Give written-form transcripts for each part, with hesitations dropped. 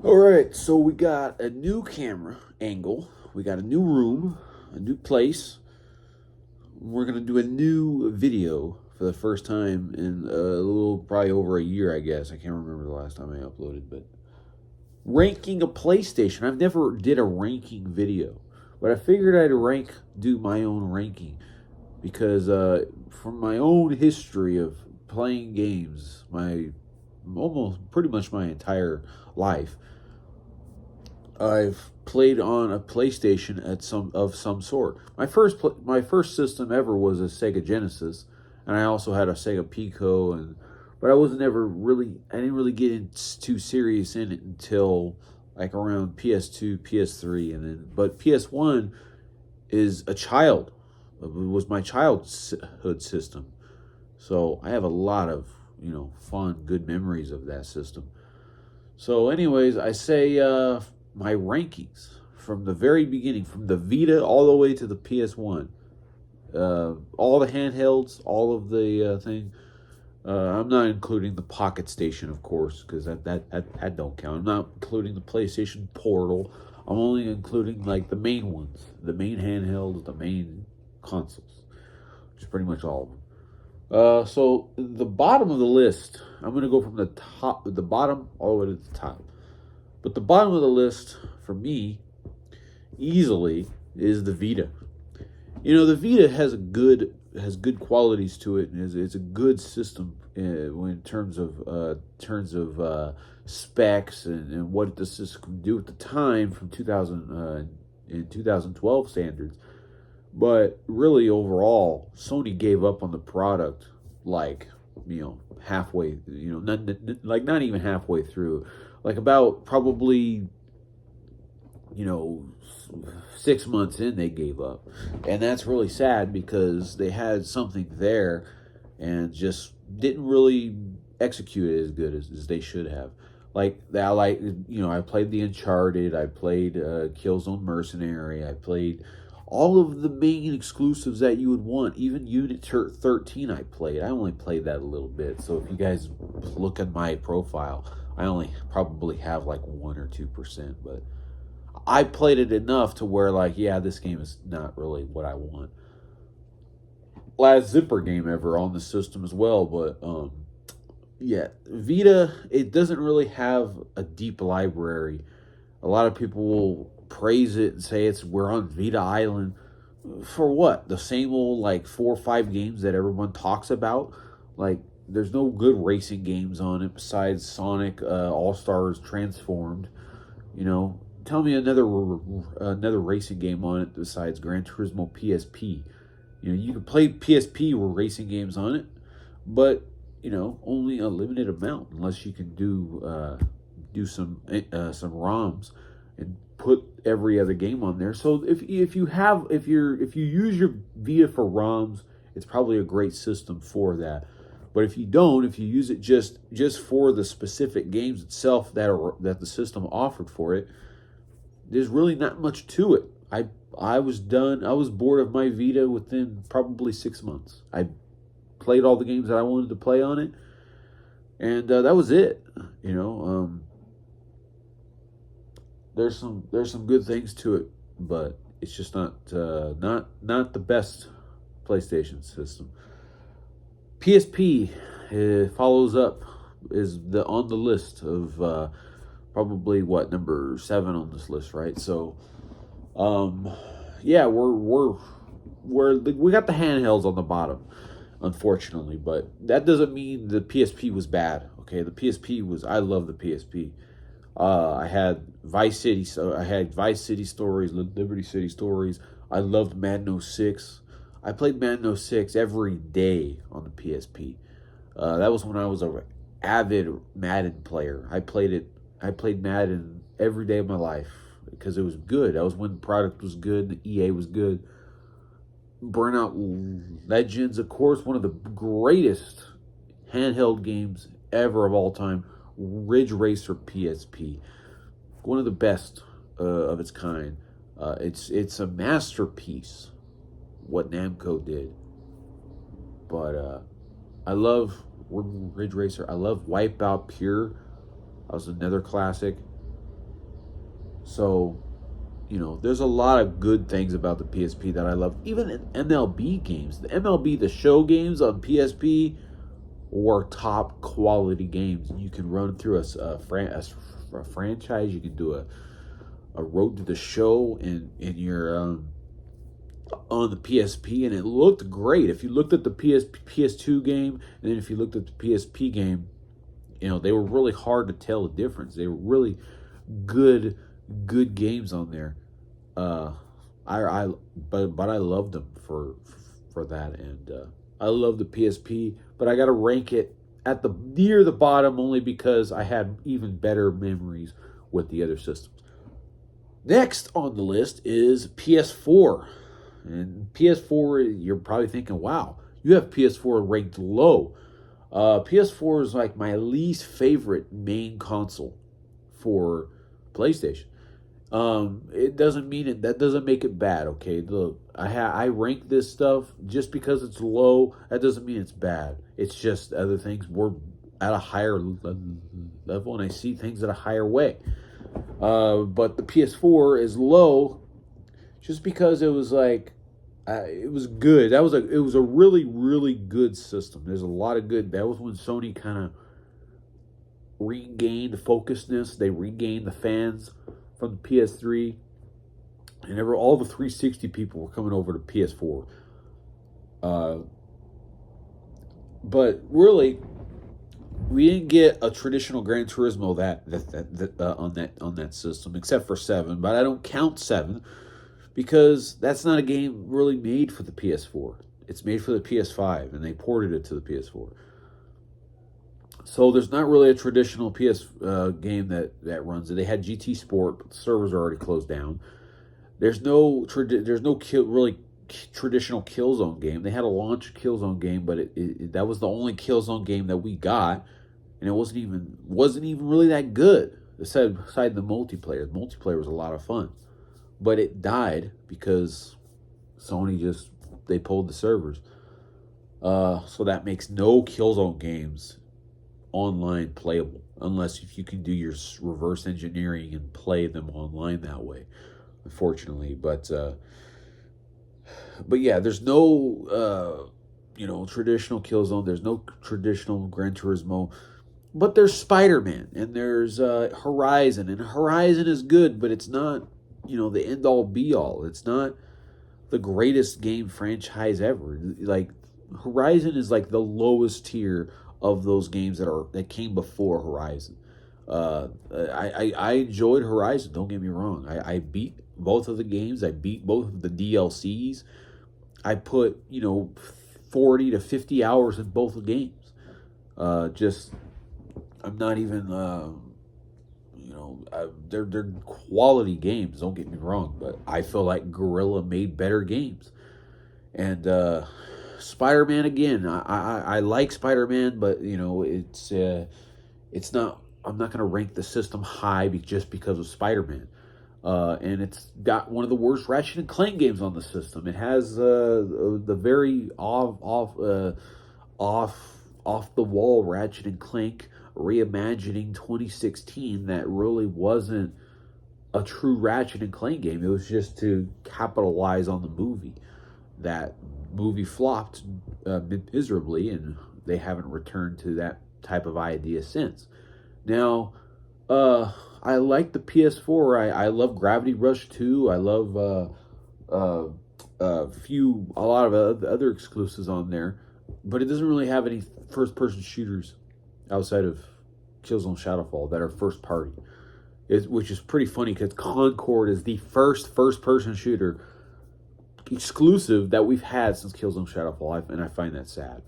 All right, so we got a new camera angle. We got a new room, a new place. We're gonna do a new video for the first time in probably over a year, I guess. I can't remember the last time I uploaded, but ranking a PlayStation. I've never did a ranking video, but I figured do my own ranking because from my own history of playing games, my almost pretty much my entire life, I've played on a PlayStation at some sort. My first system ever was a Sega Genesis, and I also had a Sega Pico, but I didn't really get too serious in it until like around PS2, PS3, and then but PS1 is a child. It was my childhood system, so I have a lot of fun, good memories of that system. So, anyways, I say my rankings from the very beginning, from the Vita all the way to the PS1, all the handhelds, all of the thing. I'm not including the Pocket Station, of course, because that don't count. I'm not including the PlayStation Portal. I'm only including like the main ones, the main handhelds, the main consoles, which is pretty much all of them. So the bottom of the list, I'm going to go from the bottom, all the way to the top. But the bottom of the list for me, easily, is the Vita. The Vita has good qualities to it, and it's a good system in terms of specs and what the system can do at the time from 2012 standards. But really, overall, Sony gave up on the product like halfway. Not even halfway through. Like about probably 6 months in, they gave up, and that's really sad because they had something there and just didn't really execute it as good as they should have. Like that, I played the Uncharted, I played Killzone Mercenary, I played all of the main exclusives that you would want. Even Unit 13 I played. I only played that a little bit. So if you guys look at my profile, I only probably have like 1 or 2%, but I played it enough to where like, yeah, this game is not really what I want. Last zipper game ever on the system as well, but yeah, Vita, it doesn't really have a deep library. A lot of people will praise it and say we're on Vita Island. For what? The same old like 4 or 5 games that everyone talks about. Like there's no good racing games on it besides Sonic All Stars Transformed. Tell me another racing game on it besides Gran Turismo PSP. You can play PSP with racing games on it, but only a limited amount unless you can do some ROMs and put every other game on there. So if you use your Vita for ROMs, it's probably a great system for that. But if you don't, if you use it just for the specific games itself that the system offered for it, there's really not much to it. I was done. I was bored of my Vita within probably 6 months. I played all the games that I wanted to play on it, and that was it. There's some good things to it, but it's just not the best PlayStation system. PSP follows up is the on the list of probably what number 7 on this list, right? So, yeah, we got the handhelds on the bottom, unfortunately, but that doesn't mean the PSP was bad. Okay, the PSP was I love the PSP. I had Vice City, so I had Vice City stories, Liberty City stories. I loved Madden 06. I played Madden 06 every day on the PSP. That was when I was a avid Madden player. I played Madden every day of my life because it was good. That was when the product was good, the EA was good. Burnout Legends, of course, one of the greatest handheld games ever of all time. Ridge Racer PSP, one of the best of its kind. It's a masterpiece what Namco did. But I love Ridge Racer. I love Wipeout Pure. That was another classic. So, there's a lot of good things about the PSP that I love. Even in MLB games, the MLB, the show games on PSP were top quality games. You can run through a franchise. You can do a road to the show in your on the PSP, and it looked great. If you looked at the PS2 game, and then if you looked at the PSP game, they were really hard to tell the difference. They were really good games on there. Uh, but I loved them for that, and I love the PSP. But I got to rank it at the near the bottom only because I had even better memories with the other systems. Next on the list is PS4. And PS4, you're probably thinking, wow, you have PS4 ranked low. PS4 is like my least favorite main console for PlayStation. It doesn't mean it. That doesn't make it bad. Okay, look, I rank this stuff just because it's low. That doesn't mean it's bad. It's just other things were at a higher level, and I see things at a higher way. But the PS4 is low just because it was like it was good. It was a really really good system. There's a lot of good. That was when Sony kind of regained focusness. They regained the fans from the PS3, and all the 360 people were coming over to PS4. But really, we didn't get a traditional Gran Turismo on that system, except for 7. But I don't count 7 because that's not a game really made for the PS4. It's made for the PS5, and they ported it to the PS4. So there's not really a traditional PS game that runs it. They had GT Sport, but the servers are already closed down. There's no really traditional Killzone game. They had a launch Killzone game, but that was the only Killzone game that we got, and it wasn't even really that good. Aside the multiplayer, the multiplayer was a lot of fun, but it died because Sony they pulled the servers. So that makes no Killzone games online playable unless if you can do your reverse engineering and play them online that way, unfortunately. But yeah, there's no traditional Killzone. There's no traditional Gran Turismo, but there's Spider-Man and there's Horizon, and Horizon is good, but it's not the end all be all. It's not the greatest game franchise ever. Like Horizon is like the lowest tier of those games that came before Horizon. I enjoyed Horizon. Don't get me wrong. I beat both of the games. I beat both of the DLCs. I put 40 to 50 hours in both the games. I'm not even they're quality games. Don't get me wrong, but I feel like Guerrilla made better games. And Spider-Man again. I like Spider-Man, but it's not. I'm not going to rank the system high just because of Spider-Man. And it's got one of the worst Ratchet and Clank games on the system. It has the very off the wall Ratchet and Clank reimagining 2016 that really wasn't a true Ratchet and Clank game. It was just to capitalize on the movie. That movie flopped miserably, and they haven't returned to that type of idea since. Now, I like the PS4. I love Gravity Rush 2. I love a lot of other exclusives on there, but it doesn't really have any first-person shooters outside of Killzone Shadowfall that are first party. Which is pretty funny because Concord is the first-person shooter exclusive that we've had since Killzone Shadowfall, and I find that sad.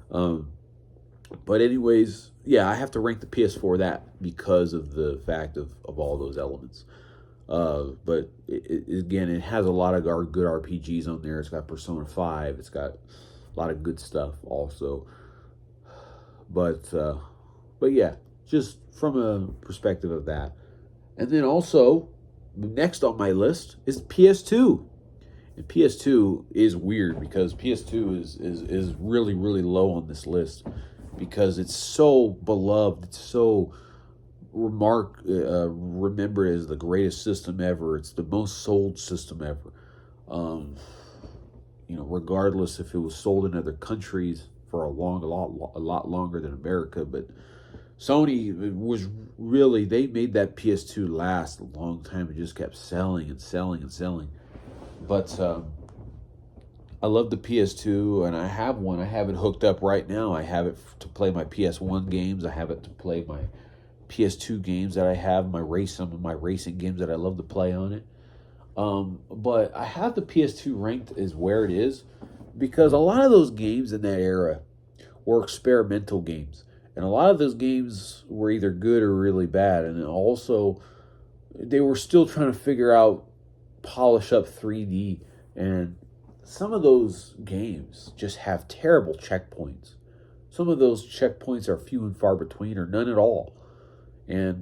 But anyways, yeah, I have to rank the PS4 that because of the fact of all those elements. But again, it has a lot of good RPGs on there. It's got Persona 5. It's got a lot of good stuff also. But yeah, just from a perspective of that. And then also, next on my list is PS2. And PS2 is weird because PS2 is really, really low on this list because it's so beloved. It's so remembered as the greatest system ever. It's the most sold system ever. Um, Regardless if it was sold in other countries for a lot longer than America, but Sony was really, they made that PS2 last a long time. It just kept selling and selling and selling. But I love the PS2, and I have one. I have it hooked up right now. I have it to play my PS1 games. I have it to play my PS2 games that I have, some of my racing games that I love to play on it. But I have the PS2 ranked as where it is because a lot of those games in that era were experimental games. And a lot of those games were either good or really bad. And also, they were still trying to figure out, polish up 3D. And some of those games just have terrible checkpoints. Some of those checkpoints are few and far between or none at all. And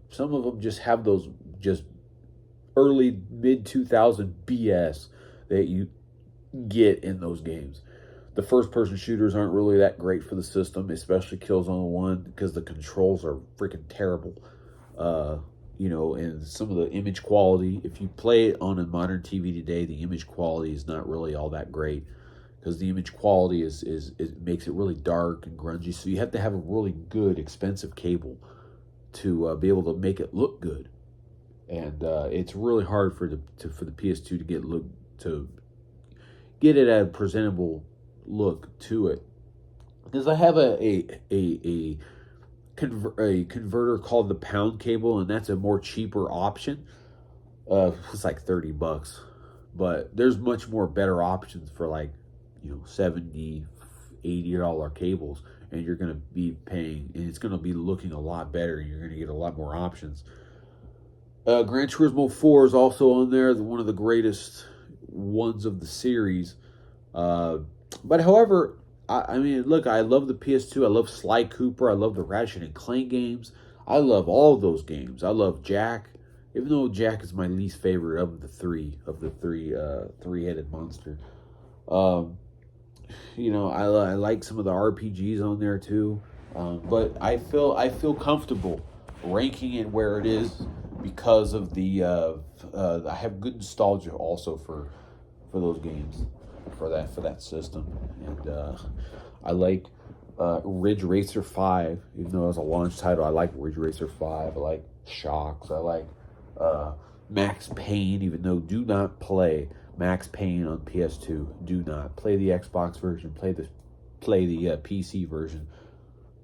some of them just have those just early mid 2000 BS that you get in those games. The first person shooters aren't really that great for the system, especially Killzone 1, because the controls are freaking terrible. And some of the image quality, if you play it on a modern TV today, the image quality is not really all that great because the image quality is it makes it really dark and grungy. So you have to have a really good, expensive cable to be able to make it look good. And it's really hard for the PS2 to get it at a presentable look to it, because I have a converter called the pound cable, and that's a more cheaper option. It's like $30, but there's much more better options for like $70-$80 cables, and you're going to be paying, and it's going to be looking a lot better, and you're going to get a lot more options. Gran Turismo 4 is also on there, one of the greatest ones of the series. But however, I mean, look, I love the PS2. I love Sly Cooper. I love the Ratchet and Clank games. I love all of those games. I love Jack, even though Jack is my least favorite of the three-headed monster. I like some of the RPGs on there too. But I feel comfortable ranking it where it is because of the I have good nostalgia also for those games, for that system. And I like Ridge Racer 5, even though it was a launch title. I like Ridge Racer 5. I like Shocks. I like Max Payne, even though do not play Max Payne on PS2. Do not play the Xbox version. Play the PC version.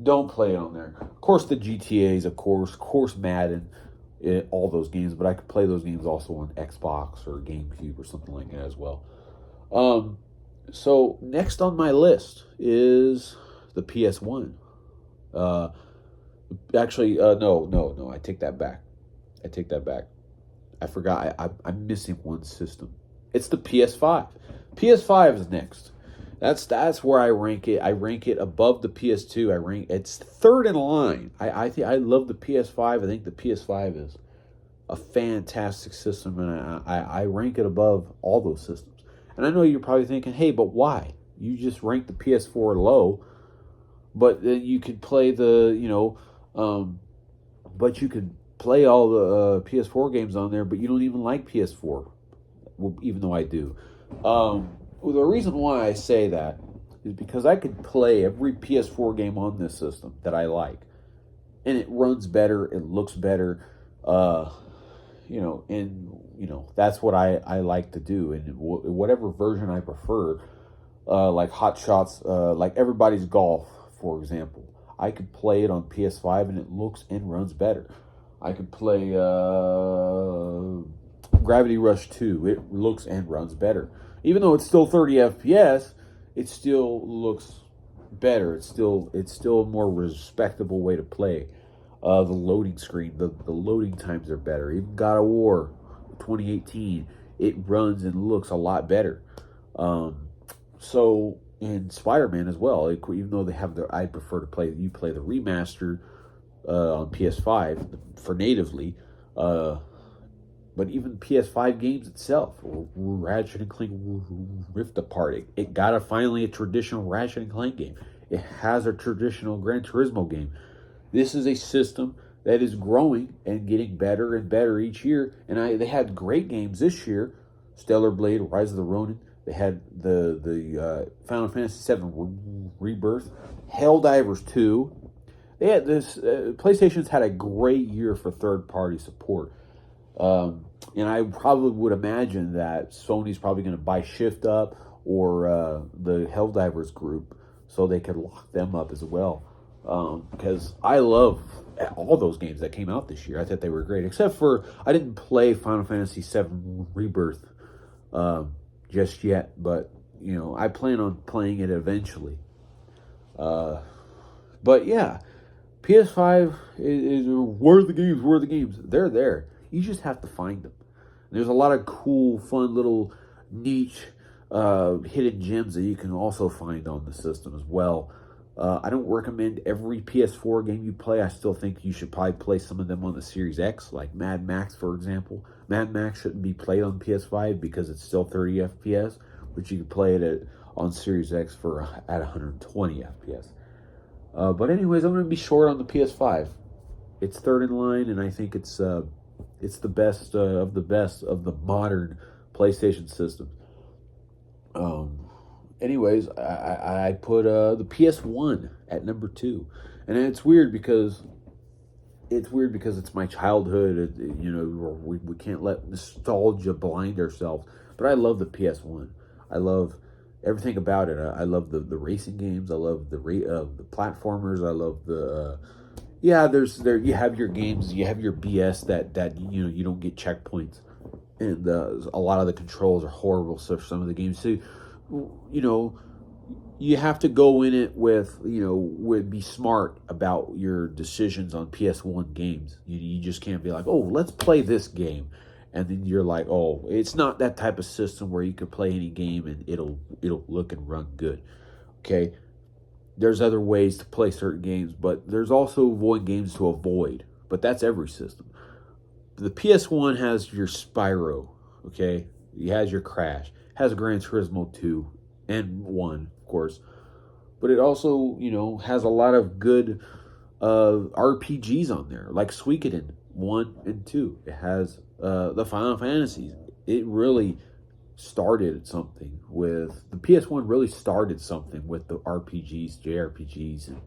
Don't play it on there. Of course, the GTAs, of course, Madden, all those games. But I could play those games also on Xbox or GameCube or something like that as well. So next on my list is the PS1. No. I take that back. I forgot. I'm missing one system. It's the PS5. PS5 is next. That's where I rank it. I rank it above the PS2. It's third in line. I think I love the PS5. I think the PS5 is a fantastic system, and I rank it above all those systems. And I know you're probably thinking, hey, but why? You just rank the PS4 low, but then you could play but you could play all the PS4 games on there, but you don't even like PS4, even though I do. The reason why I say that is because I could play every PS4 game on this system that I like, and it runs better, it looks better, that's what I like to do, and whatever version I prefer, like Hot Shots, like Everybody's Golf, for example. I could play it on PS5 and it looks and runs better. I could play Gravity Rush 2. It looks and runs better. Even though it's still 30 FPS, it still looks better. It's still a more respectable way to play. The loading screen, the loading times are better. Even God of War 2018, it runs and looks a lot better. And Spider-Man as well. Even though I prefer to play the remaster on PS5 for natively. But even PS5 games itself, Ratchet and Clank Rift Apart, it got finally a traditional Ratchet and Clank game. It has a traditional Gran Turismo game. This is a system that is growing and getting better and better each year. And they had great games this year: Stellar Blade, Rise of the Ronin. They had the Final Fantasy VII Rebirth, Helldivers 2. They had this. PlayStation's had a great year for third-party support. And I probably would imagine that Sony's probably going to buy Shift Up or the Helldivers group so they could lock them up as well. Because I love all those games that came out this year. I thought they were great, except for I didn't play Final Fantasy VII Rebirth just yet, but I plan on playing it eventually. But yeah, PS5 is where are the games? Where are the games? They're there. You just have to find them. There's a lot of cool, fun little niche hidden gems that you can also find on the system as well. I don't recommend every PS4 game you play. I still think you should probably play some of them on the Series X, like Mad Max, for example. Mad Max shouldn't be played on PS5 because it's still 30 FPS, but you can play it on Series X at 120 FPS. But anyways, I'm going to be short on the PS5. It's third in line, and I think it's the best of the modern PlayStation systems. Anyways, I put the PS1 at number 2, and it's weird because it's my childhood. We can't let nostalgia blind ourselves. But I love the PS1. I love everything about it. I love the racing games. I love the platformers. I love the you have your games. You have your BS that you don't get checkpoints, and a lot of the controls are horrible. So some of the games too. You have to go in it with be smart about your decisions on PS1 games. You just can't be like, oh, let's play this game, and then you're like, oh, it's not that type of system where you can play any game and it'll look and run good. Okay, there's other ways to play certain games, but there's also games to avoid. But that's every system. The PS1 has your Spyro. Okay, it has your Crash. Has Gran Turismo 2 and 1, of course. But it also, has a lot of good RPGs on there, like Suikoden 1 and 2. It has the Final Fantasies. It really started something with... The PS1 really started something with the RPGs, JRPGs. And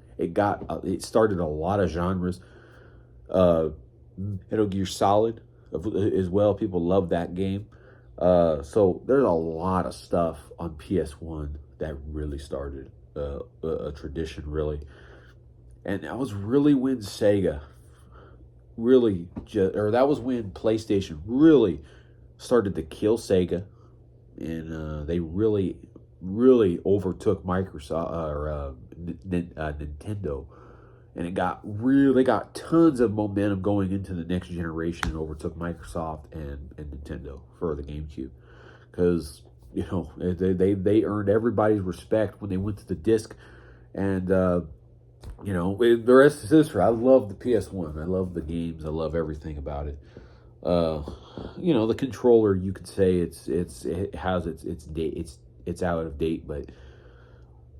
it started a lot of genres. Metal Gear Solid as well. People love that game. So there's a lot of stuff on PS1 that really started a tradition, really. And that was really when Sega that was when PlayStation really started to kill Sega, and they really overtook Microsoft Nintendo, and they got tons of momentum going into the next generation and overtook Microsoft and Nintendo for the GameCube, because they earned everybody's respect when they went to the disc, and the rest is history. I love the PS1. I love the games. I love everything about it. The controller, you could say it has its date. It's out of date, but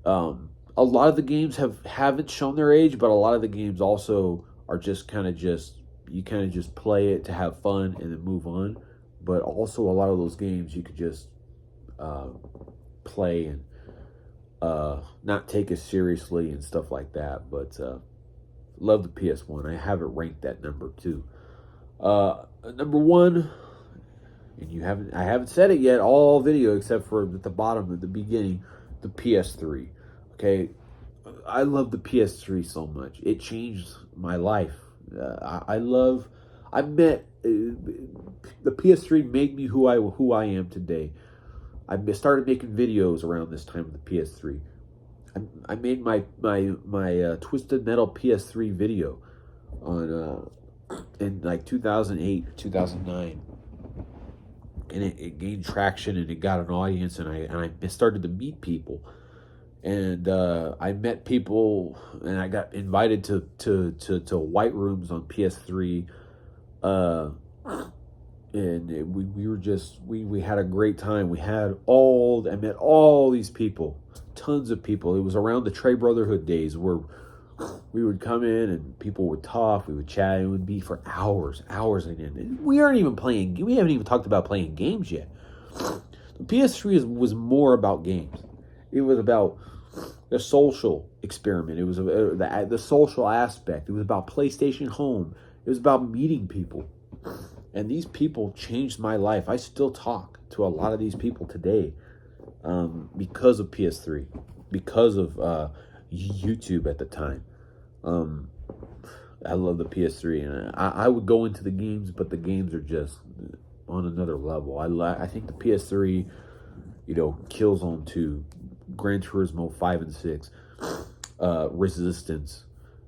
a lot of the games haven't shown their age, but a lot of the games also are just you play it to have fun and then move on. But also a lot of those games you could just play and not take as seriously and stuff like that. But love the PS1. I have it ranked at number 2. Number 1, and I haven't said it yet all video except for at the bottom at the beginning, the PS3. Okay, I love the PS3 so much. It changed my life. The PS3 made me who I am today. I started making videos around this time of the PS3. I made my Twisted Metal PS3 video on in like 2008 or 2009, and it gained traction and it got an audience, and I started to meet people, and I met people, and I got invited to white rooms on PS3, and we had a great time. I met all these people, tons of people. It was around the Trey Brotherhood days where We would come in and people would talk, we would chat, it would be for hours, hours on end. And we aren't even playing, we haven't even talked about playing games yet. The PS3 was more about games. It was about the social experiment. It was the social aspect. It was about PlayStation Home. It was about meeting people. And these people changed my life. I still talk to a lot of these people today because of PS3, because of YouTube at the time. I love the PS3, and I would go into the games, but the games are just on another level. I think the PS3, kills on to Gran Turismo 5 and 6, Resistance,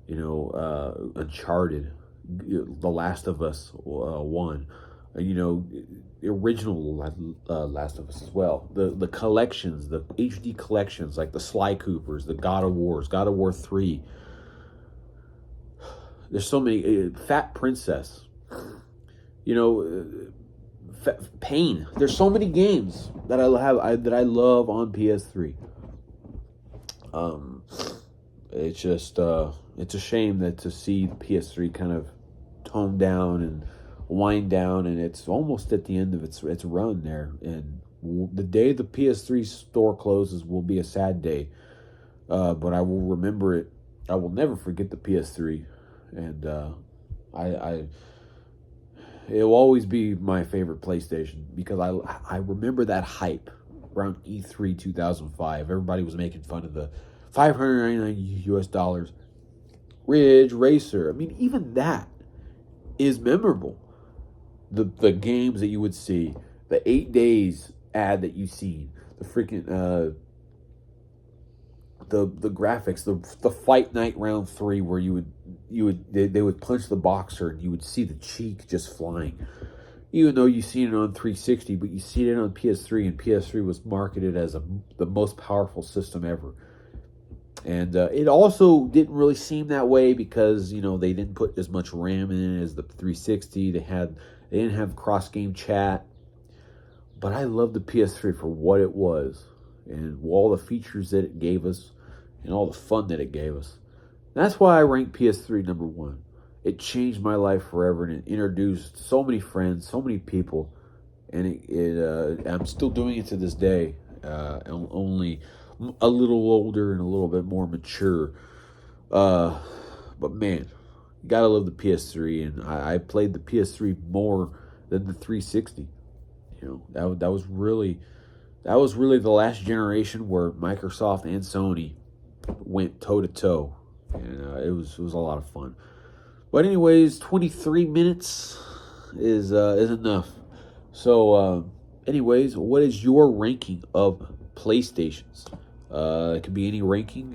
Uncharted, The Last of Us 1, the original Last of Us as well. The collections, the HD collections, like the Sly Coopers, the God of Wars, God of War 3. There's so many. Fat Princess. Pain. There's so many games that I love on PS3. It's just it's a shame that to see the PS3 kind of tone down and wind down, and it's almost at the end of its run there. And the day the PS3 store closes will be a sad day, but I will remember it. I will never forget the PS3, and it will always be my favorite PlayStation because I remember that hype around E3 2005. Everybody was making fun of the $599 Ridge Racer. I mean, even that is memorable. The games that you would see, the 8 days ad that you seen, the freaking the graphics, the Fight Night Round 3 where they would punch the boxer and you would see the cheek just flying. Even though you seen it on 360, but you see it on PS3, and PS3 was marketed as the most powerful system ever. And it also didn't really seem that way because they didn't put as much RAM in it as the 360. They didn't have cross game chat. But I love the PS3 for what it was and all the features that it gave us and all the fun that it gave us. That's why I rank PS3 number one. It changed my life forever, and it introduced so many friends, so many people, and I'm still doing it to this day. Only a little older and a little bit more mature. But man, you gotta love the PS3, and I played the PS3 more than the 360. That was really the last generation where Microsoft and Sony went toe to toe, and it was a lot of fun. But anyways, 23 minutes is enough. So, anyways, what is your ranking of PlayStations? It could be any ranking.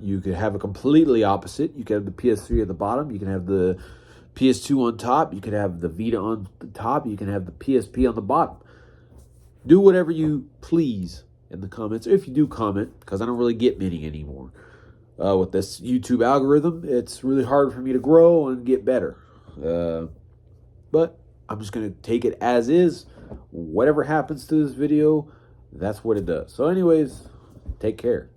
You could have a completely opposite. You could have the PS3 at the bottom. You can have the PS2 on top. You could have the Vita on the top. You can have the PSP on the bottom. Do whatever you please in the comments, if you do comment, because I don't really get many anymore. With this YouTube algorithm, it's really hard for me to grow and get better. But I'm just going to take it as is. Whatever happens to this video, that's what it does. So anyways, take care.